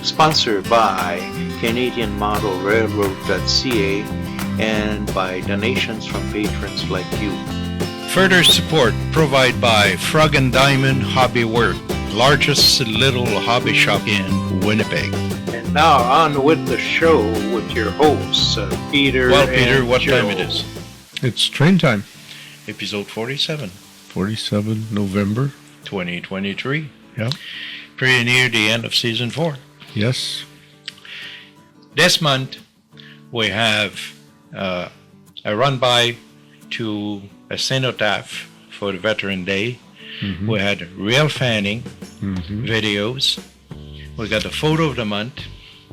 Sponsored by Canadian Model Railroad.ca and by donations from patrons like you. Further support provided by Frog and Diamond Hobby Work, largest little hobby shop in Winnipeg. And now on with the show with your hosts, Peter. Well, Peter, and what Joe. time it is? It's train time. Episode 47, 47 November. 2023. Yep. Pretty near the end of season 4. Yes. This month, we have a run-by to a Cenotaph for the Veteran Day. Mm-hmm. We had Railfanning videos. We got the photo of the month,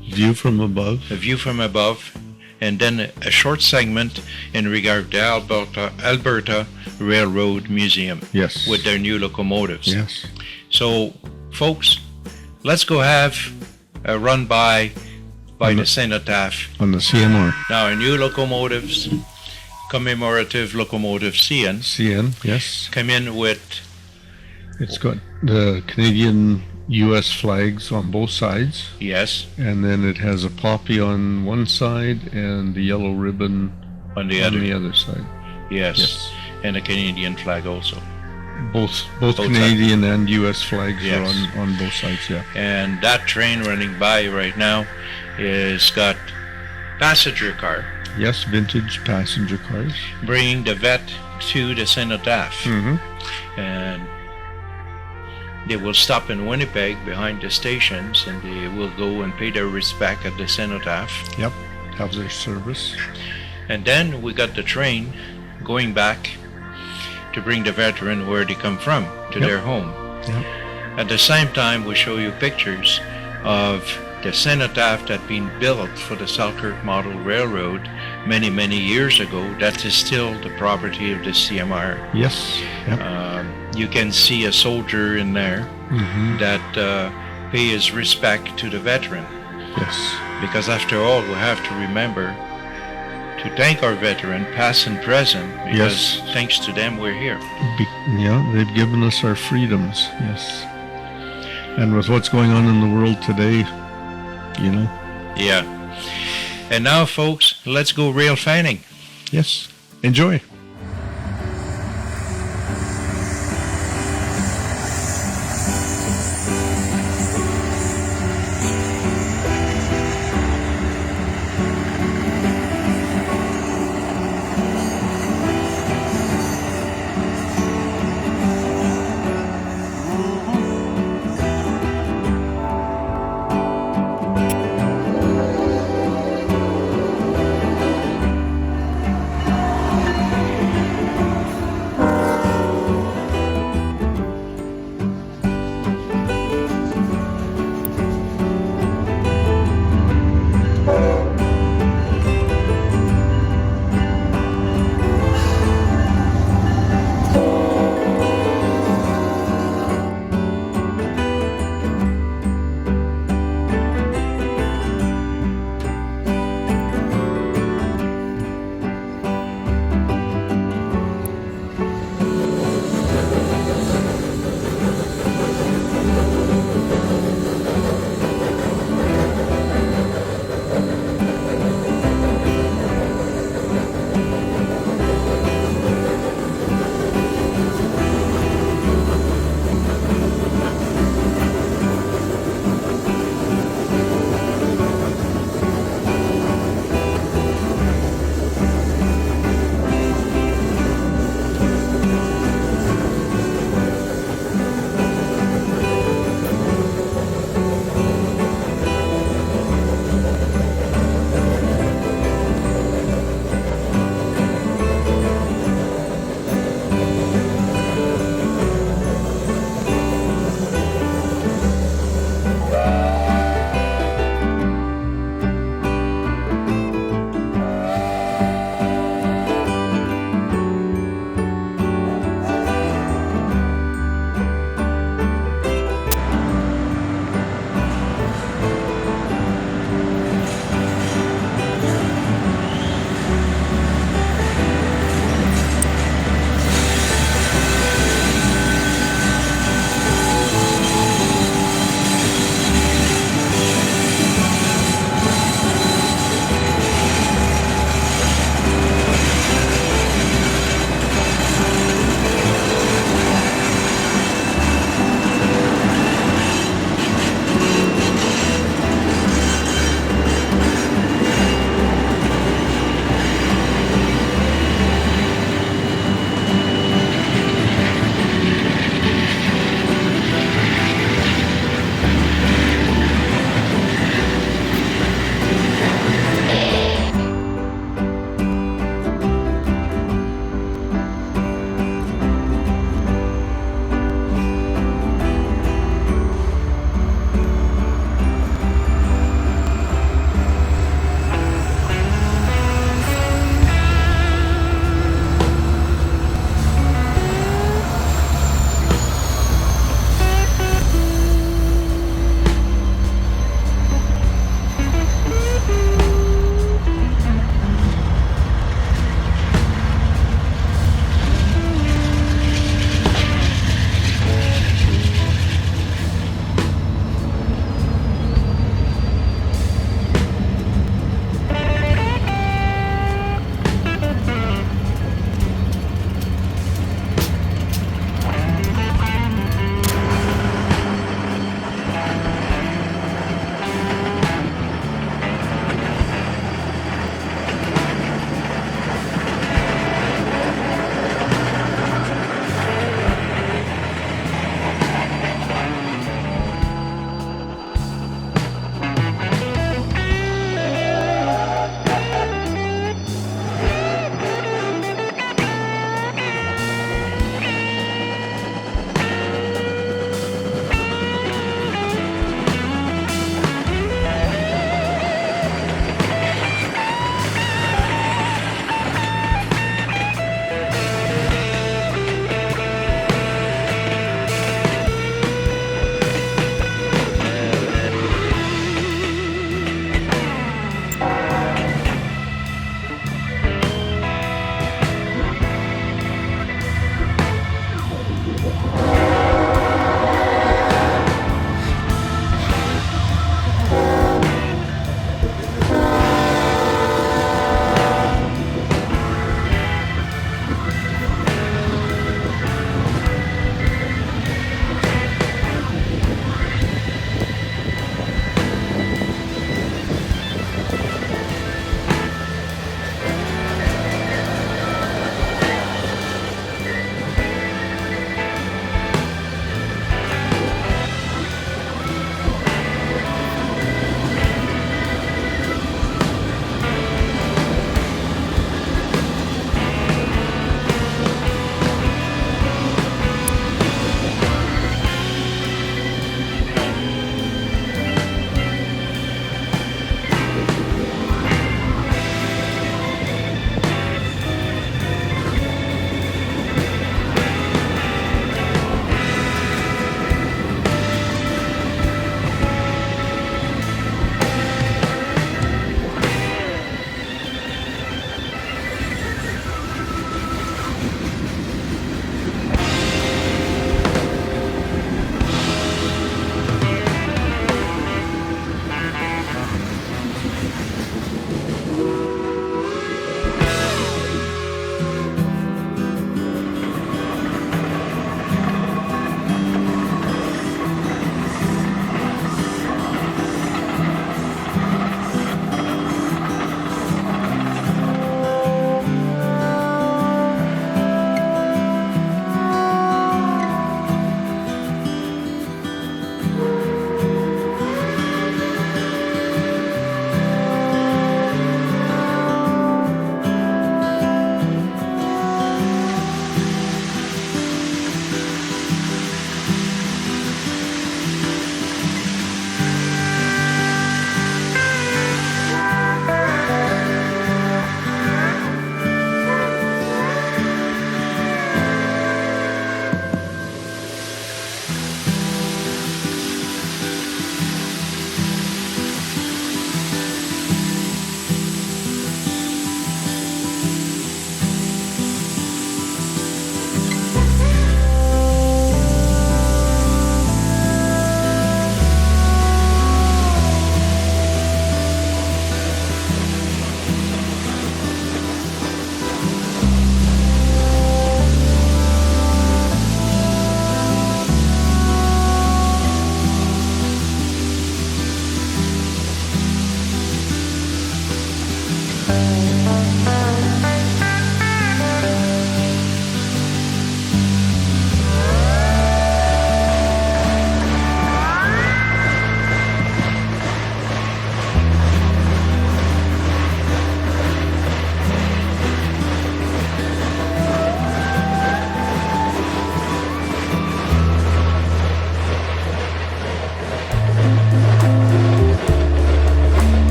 View from above. a view from above, and then a short segment in regard to Alberta Railroad Museum Yes. with their new locomotives. Yes. So, folks, let's go have a run-by the Cenotaph. On the CMR. Now, our new locomotives, commemorative locomotive CN, CN, yes. come in with, It's got the Canadian U.S. flags on both sides, yes, and then it has a poppy on one side and the yellow ribbon on the on other, the other side. yes, Yes. and a Canadian flag also. Both Both Canadian and U.S. flags Yes. are on both sides, yeah. And that train running by right now is got passenger car Yes, vintage passenger cars. bringing the vet to the Cenotaph. Mm-hmm. And they will stop in Winnipeg behind the stations, and they will go and pay their respect at the Cenotaph. Yep. Have their service. And then we got the train going back to bring the veteran where they come from, to Yep. their home. Yep. At the same time, we show you pictures of the Cenotaph that been built for the Selkirk Model Railroad many, many years ago. That is still the property of the CMR. Yes. Yep. You can see a soldier in there Mm-hmm. that pay his respect to the veteran. Yes. Because after all, we have to remember to thank our veteran, past and present, because Yes. thanks to them we're here. Yeah, they've given us our freedoms. Yes. And with what's going on in the world today, you know. Yeah. And now, folks, let's go Railfanning. Yes. Enjoy.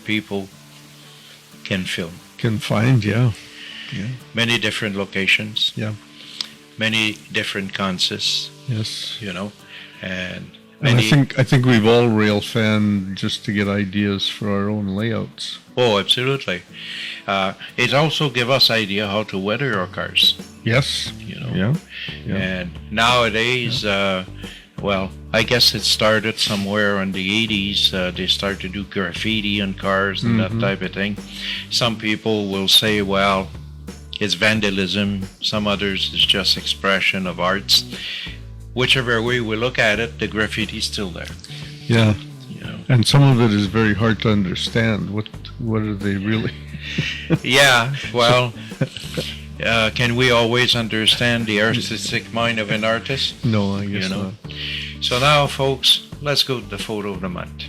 people can film. Can find, yeah. Many different locations. Yeah. Many different consists, Yes. you know, and And many. I think we've all rail fanned just to get ideas for our own layouts. Oh, absolutely. It also give us idea how to weather our cars, Yes. you know. Yeah. Yeah. And nowadays, well, I guess it started somewhere in the 80s. They start to do graffiti on cars and that type of thing. Some people will say, well, it's vandalism. Some others is just expression of arts. Whichever way we look at it, the graffiti's still there. Yeah. You know. And some of it is very hard to understand. What are they really? Yeah, well, can we always understand the artistic mind of an artist? No, I guess You know. not. So now, folks, let's go to the photo of the month.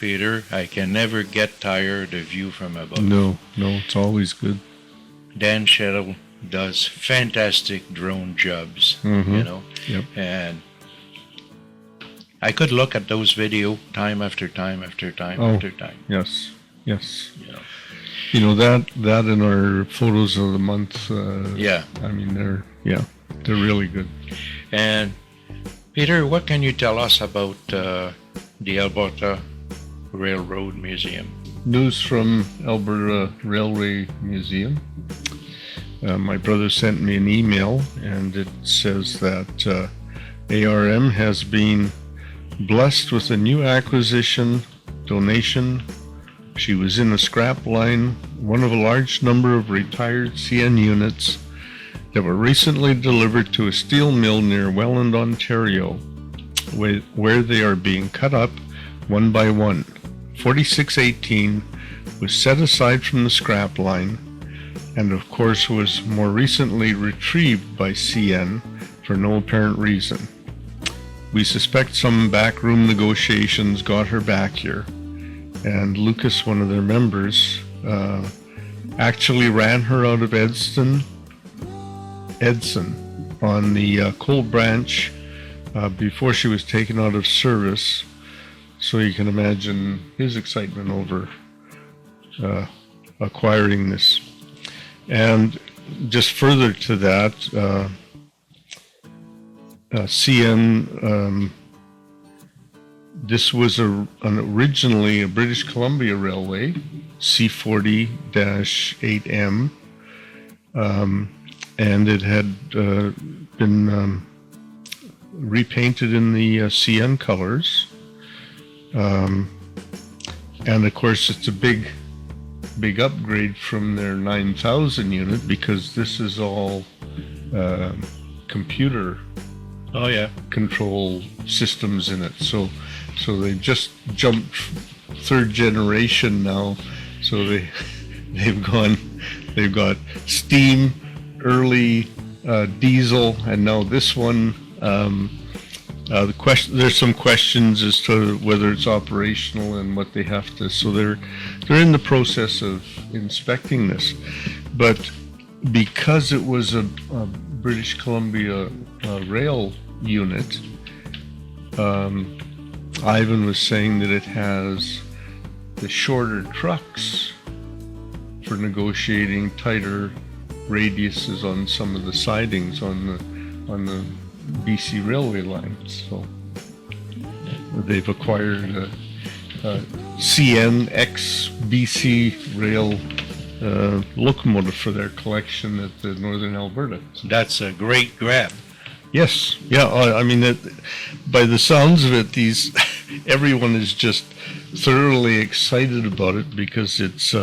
Peter, I can never get tired of you from above. No, it's always good. Dan Shuttle does fantastic drone jobs, you know. Yep. And I could look at those video time after time after time after time. Yes. You know. You know, that in our photos of the month, Yeah. I mean, they're really good. And Peter, what can you tell us about the Alberta Railroad Museum? News from Alberta Railway Museum. My brother sent me an email, and it says that ARM has been blessed with a new acquisition donation. She was in a scrap line, one of a large number of retired CN units that were recently delivered to a steel mill near Welland, Ontario, where they are being cut up one by one. 4618 was set aside from the scrap line, and of course was more recently retrieved by CN for no apparent reason. We suspect some backroom negotiations got her back here, and Lucas, one of their members, actually ran her out of Edson on the coal branch before she was taken out of service. So you can imagine his excitement over acquiring this. And just further to that, CN, this was originally a British Columbia Railway, C40-8M, and it had been repainted in the CN colors. And of course, it's a big upgrade from their 9,000 unit, because this is all computer control systems in it. So they just jumped third generation now. So they've got steam, early diesel, and now this one. There's some questions as to whether it's operational and what they have to. So they're in the process of inspecting this, but because it was a British Columbia rail unit, Ivan was saying that it has the shorter trucks for negotiating tighter radiuses on some of the sidings on the BC railway lines. So they've acquired a CN X BC rail locomotive for their collection at the Northern Alberta. That's a great grab. Yes, yeah. I mean, by the sounds of it, everyone is just thoroughly excited about it, because it's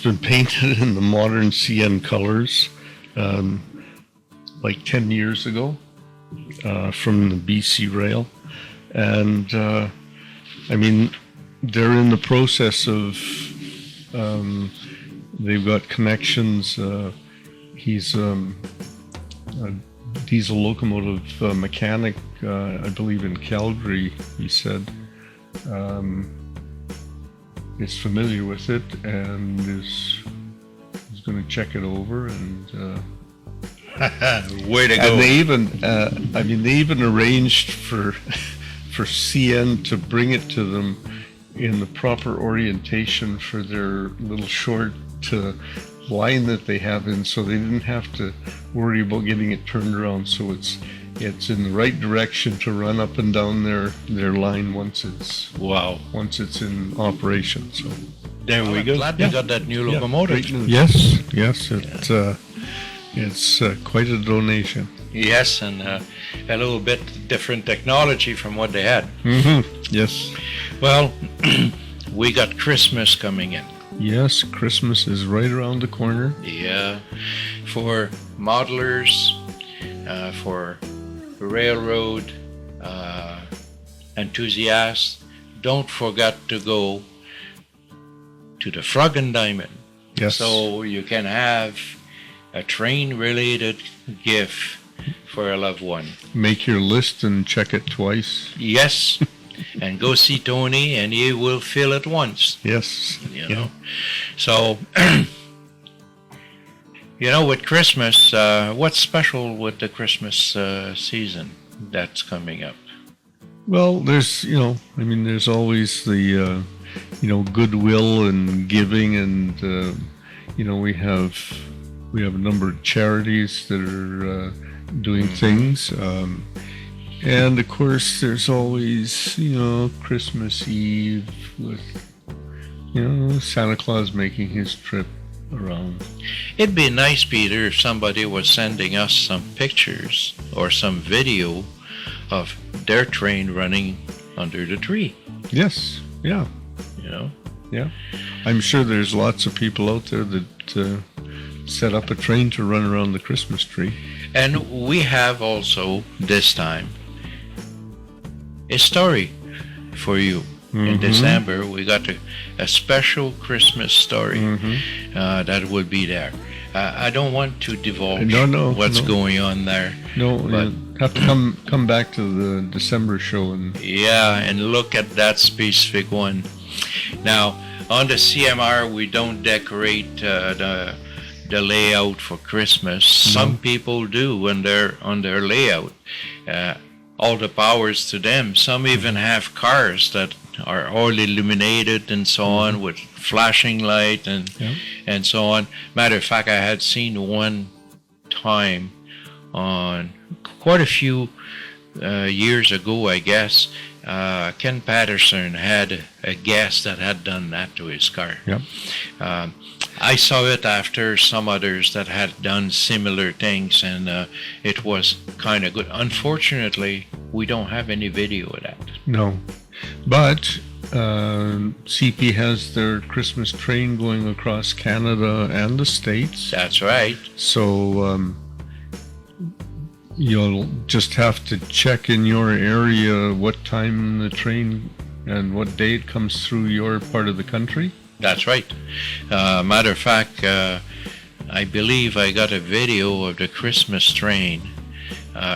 been painted in the modern CN colors, like 10 years ago, from the BC Rail, and I mean, they're in the process of. They've got connections. He's a diesel locomotive mechanic, I believe in Calgary, he said. Is familiar with it and is going to check it over, and way to go. And they even arranged for CN to bring it to them in the proper orientation for their little short line that they have in, so they didn't have to worry about getting it turned around. So it's in the right direction to run up and down their line once it's in operation. So there we go. Glad we got that new locomotive. Yes, it's quite a donation. Yes, and a little bit different technology from what they had. Mm-hmm. Yes. Well, we got Christmas coming in. Yes, Christmas is right around the corner. Yeah, for modelers, for railroad enthusiasts, don't forget to go to the Frog and Diamond. Yes. So you can have a train-related gift for a loved one. Make your list and check it twice. Yes. and go see Tony, and he will feel it once. Yes. You know, so with Christmas, what's special with the Christmas season that's coming up? Well, there's there's always the goodwill and giving, and we have a number of charities that are doing things. And of course, there's always, Christmas Eve with, Santa Claus making his trip around. It'd be nice, Peter, if somebody was sending us some pictures or some video of their train running under the tree. Yes, yeah. Yeah. I'm sure there's lots of people out there that set up a train to run around the Christmas tree. And we have also, this time, a story for you. In December, we got a special Christmas story that will be there. I don't want to divulge what's going on there. No, but you have to come back to the December show and look at that specific one. Now, on the CMR, we don't decorate the layout for Christmas. Some people do when they're on their layout. All the powers to them. Some even have cars that are all illuminated and so on with flashing light and so on. Matter of fact, I had seen one time on quite a few years ago, I guess, Ken Patterson had a guest that had done that to his car. Yep. I saw it after some others that had done similar things, and it was kind of good. Unfortunately, we don't have any video of that. No. But CP has their Christmas train going across Canada and the States. That's right. So you'll just have to check in your area what time the train and what day it comes through your part of the country. That's right. Matter of fact, I believe I got a video of the Christmas train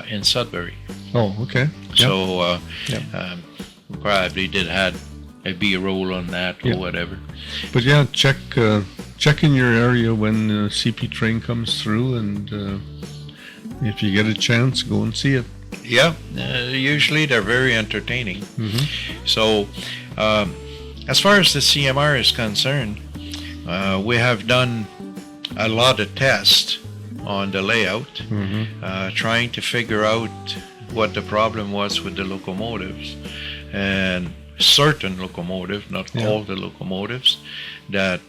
in Sudbury. Oh, okay. So probably did had a B-roll on that or whatever. But yeah, check in your area when the CP train comes through, and if you get a chance, go and see it. Yeah, usually they're very entertaining. So as far as the CMR is concerned, we have done a lot of tests on the layout, trying to figure out what the problem was with the locomotives, and certain locomotives, not all the locomotives, that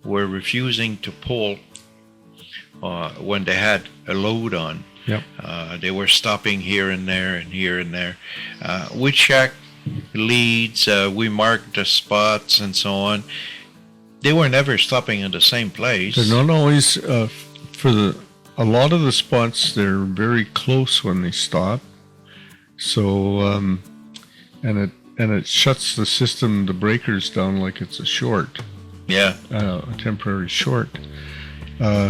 were refusing to pull when they had a load on. Yep. They were stopping here and there and here and there. We checked leads, we marked the spots and so on. They were never stopping in the same place. They're not always, a lot of the spots, they're very close when they stop. So, and it shuts the system, the breakers down like it's a short. Yeah. A temporary short.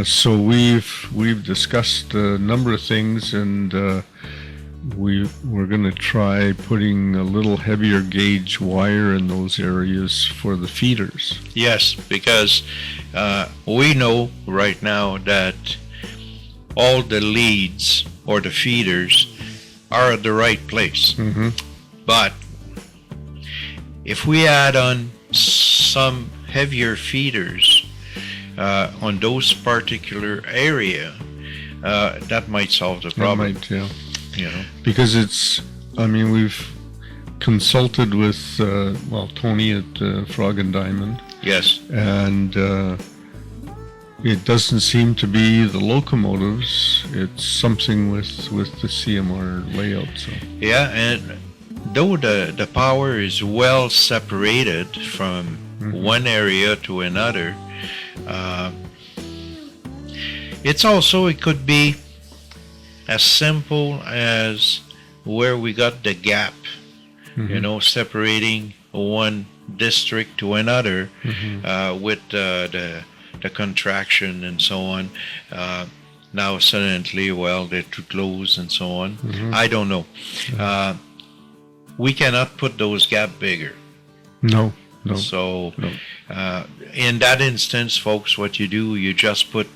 So we've discussed a number of things, and we're going to try putting a little heavier gauge wire in those areas for the feeders. Yes, because we know right now that all the leads or the feeders are at the right place. But if we add on some heavier feeders on those particular area, that might solve the problem. That might, because we've consulted with Tony at Frog and Diamond. Yes. And it doesn't seem to be the locomotives. It's something with the CMR layout. So. Yeah, and though the power is well separated from one area to another, it could be as simple as where we got the gap, separating one district to another, with the contraction and so on. Now suddenly, they're too close and so on. I don't know. we cannot put those gaps bigger. No. So No. in that instance, folks, what you do, you just put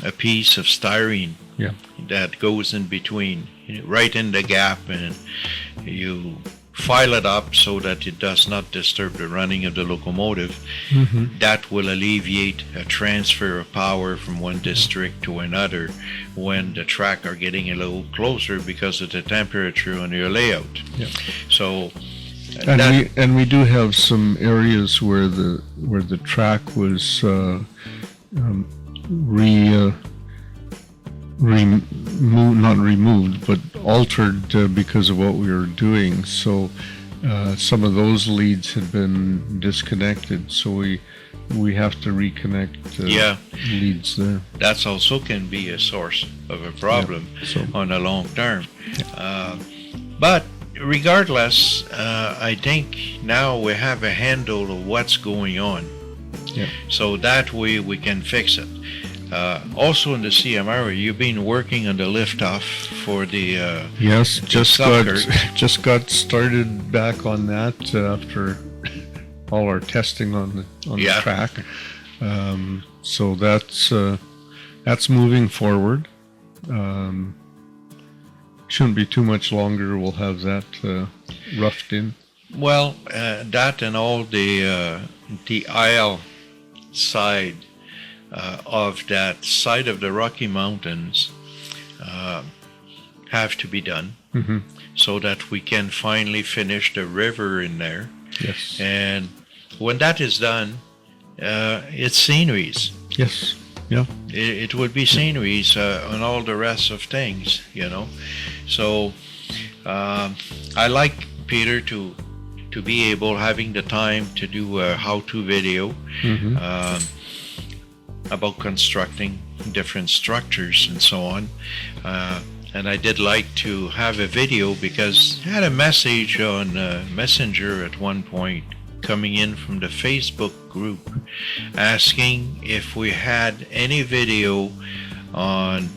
a piece of styrene Yeah. that goes in between, right in the gap, and you file it up so that it does not disturb the running of the locomotive. Mm-hmm. That will alleviate a transfer of power from one district to another when the track are getting a little closer because of the temperature on your layout. Yeah. So And we do have some areas where the track was not removed, but altered because of what we were doing. So some of those leads had been disconnected, so we have to reconnect leads there. That's also can be a source of a problem on the long term. But regardless, I think now we have a handle of what's going on. Yeah. So that way we can fix it. Also in the CMR, you've been working on the lift-off for the yes, the just got started back on that after all our testing on the track. So that's moving forward. Shouldn't be too much longer. We'll have that roughed in. Well, that and all the aisle side of that side of the Rocky Mountains have to be done, Mm-hmm. so that we can finally finish the river in there. Yes. And when that is done, it's sceneries. Yes. Yeah. It would be sceneries on all the rest of things, So I like Peter to be able, having the time to do a how-to video Mm-hmm. About constructing different structures and so on. And I did like to have a video because I had a message on Messenger at one point coming in from the Facebook group asking if we had any video on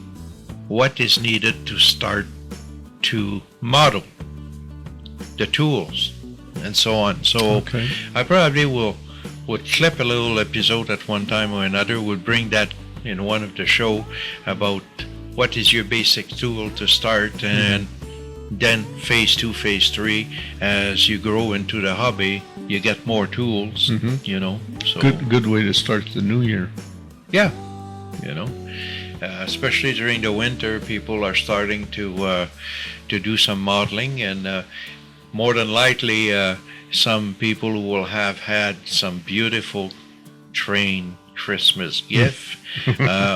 what is needed to start to model the tools and so on. So Okay. I probably would clip a little episode at one time or another, would bring that in one of the show about what is your basic tool to start, and then phase 2, phase 3, as you grow into the hobby, you get more tools, So Good way to start the new year. yeah, especially during the winter, people are starting to do some modeling, and more than likely, some people who will have had some beautiful train Christmas gift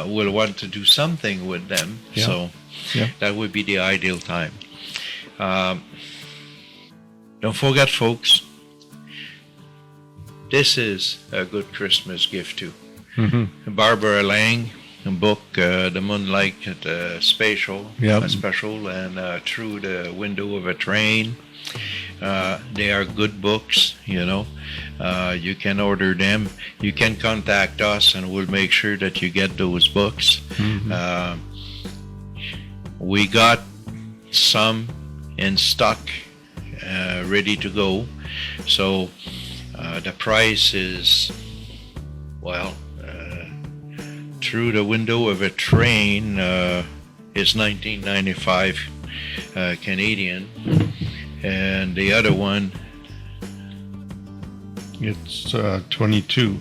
will want to do something with them. Yeah. So Yeah. that would be the ideal time. Don't forget, folks, this is a good Christmas gift too. Mm-hmm. Barbara Lang book, The Moonlight Special, Yeah. Special, and Through the Window of a Train. They are good books, you can order them. You can contact us and we'll make sure that you get those books. Mm-hmm. We got some in stock, ready to go. So the price is, Through the Window of a Train is $19.95 Canadian. And the other one, It's $22.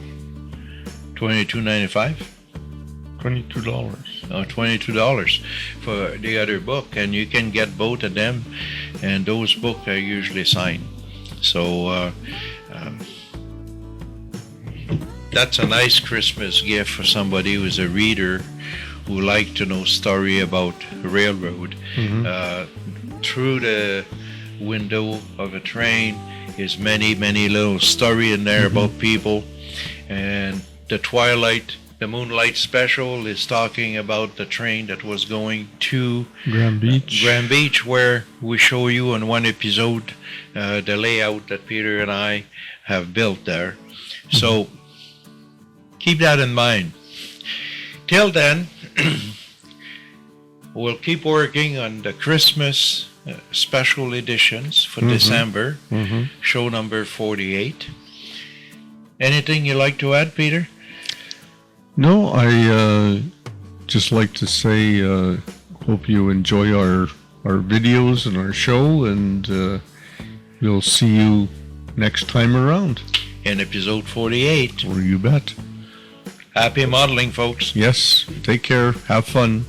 $22.95. $22. $22 for the other book, and you can get both of them, and those books are usually signed. So that's a nice Christmas gift for somebody who's a reader who like to know story about railroad. Mm-hmm. Through the Window of a Train is many little story in there about people, and the Moonlight Special is talking about the train that was going to Grand Beach. where we show you in one episode the layout that Peter and I have built there. So keep that in mind. Till then, we'll keep working on the Christmas special editions for Mhm. December, show number 48. Anything you like to add, Peter? No, I just like to say, hope you enjoy our videos and our show, and we'll see you next time around. In episode 48. Or you bet. Happy modeling, folks. Yes, take care. Have fun.